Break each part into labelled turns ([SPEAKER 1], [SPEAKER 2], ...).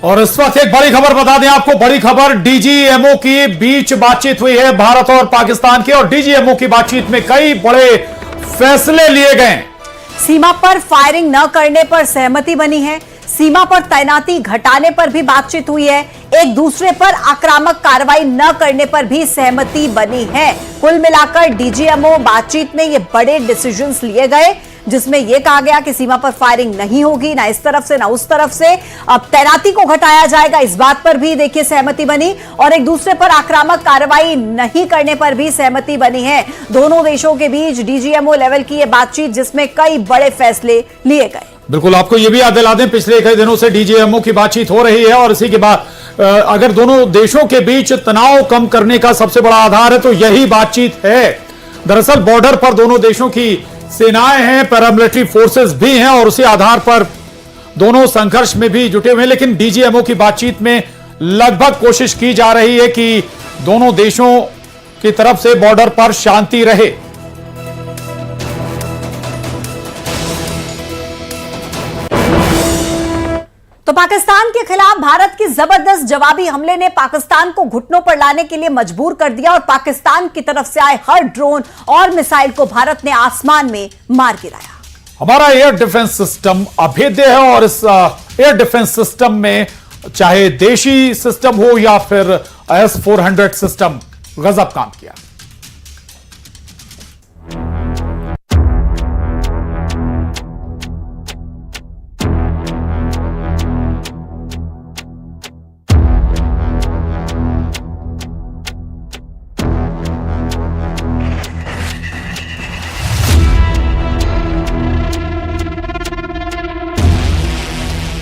[SPEAKER 1] और इस वक्त एक बड़ी खबर बता दें आपको, बड़ी खबर डीजीएमओ की बीच बातचीत हुई है भारत और पाकिस्तान की, और डीजीएमओ की बातचीत में कई बड़े फैसले लिए गए।
[SPEAKER 2] सीमा पर फायरिंग न करने पर सहमति बनी है, सीमा पर तैनाती घटाने पर भी बातचीत हुई है, एक दूसरे पर आक्रामक कार्रवाई न करने पर भी सहमति बनी है। कुल मिलाकर डीजीएमओ बातचीत में ये बड़े डिसीजंस लिए गए, जिसमें यह कहा गया कि सीमा पर फायरिंग नहीं होगी, ना इस तरफ से ना उस तरफ से, अब तैनाती को घटाया जाएगा, इस बात पर भी देखिए सहमति बनी, और एक दूसरे पर आक्रामक कार्रवाई नहीं करने पर भी सहमति बनी है। दोनों देशों के बीच डीजीएमओ लेवल की यह बातचीत जिसमें कई बड़े फैसले लिए गए।
[SPEAKER 1] बिल्कुल, आपको यह भी याद दिला दें, पिछले कई दिनों से डीजीएमओ की बातचीत हो रही है, और इसी के बाद अगर दोनों देशों के बीच तनाव कम करने का सबसे बड़ा आधार है तो यही बातचीत है। दरअसल बॉर्डर पर दोनों देशों की सेनाएं हैं, पैरामिलिट्री फोर्सेस भी हैं, और उसी आधार पर दोनों संघर्ष में भी जुटे हुए हैं। लेकिन डीजीएमओ की बातचीत में लगभग कोशिश की जा रही है कि दोनों देशों की तरफ से बॉर्डर पर शांति रहे।
[SPEAKER 2] तो पाकिस्तान के खिलाफ भारत की जबरदस्त जवाबी हमले ने पाकिस्तान को घुटनों पर लाने के लिए मजबूर कर दिया, और पाकिस्तान की तरफ से आए हर ड्रोन और मिसाइल को भारत ने आसमान में मार गिराया।
[SPEAKER 1] हमारा एयर डिफेंस सिस्टम अभेद्य है, और इस एयर डिफेंस सिस्टम में चाहे देशी सिस्टम हो या फिर S-400 सिस्टम, गजब काम किया।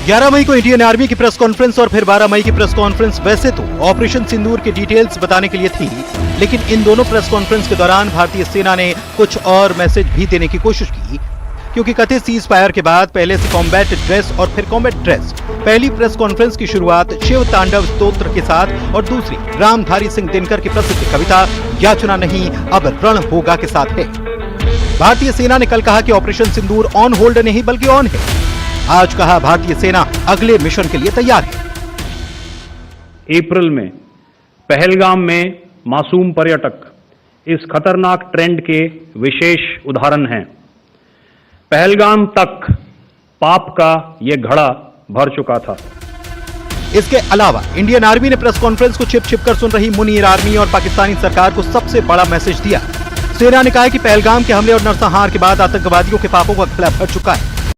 [SPEAKER 3] ग्यारह मई को इंडियन आर्मी की प्रेस कॉन्फ्रेंस और फिर 12 मई की प्रेस कॉन्फ्रेंस वैसे तो ऑपरेशन सिंदूर की डिटेल्स बताने के लिए थी, लेकिन इन दोनों प्रेस कॉन्फ्रेंस के दौरान भारतीय सेना ने कुछ और मैसेज भी देने की कोशिश की, क्योंकि कथित सीज फायर के बाद पहले से कॉम्बैट ड्रेस और फिर कॉम्बैट ड्रेस। पहली प्रेस कॉन्फ्रेंस की शुरुआत शिव तांडव स्तोत्र के साथ और दूसरी रामधारी सिंह दिनकर की प्रसिद्ध कविता याचना नहीं अब रण होगा के साथ है। भारतीय सेना ने कल कहा कि ऑपरेशन सिंदूर ऑन होल्ड नहीं बल्कि ऑन है। आज कहा भारतीय सेना अगले मिशन के लिए तैयार है।
[SPEAKER 4] अप्रैल में पहलगाम में मासूम पर्यटक इस खतरनाक ट्रेंड के विशेष उदाहरण हैं। पहलगाम तक पाप का यह घड़ा भर चुका था।
[SPEAKER 3] इसके अलावा इंडियन आर्मी ने प्रेस कॉन्फ्रेंस को छिप छिप कर सुन रही मुनीर आर्मी और पाकिस्तानी सरकार को सबसे बड़ा मैसेज दिया। सेना ने कहा कि पहलगाम के हमले और नरसंहार के बाद आतंकवादियों के पापों का घड़ा भर चुका है।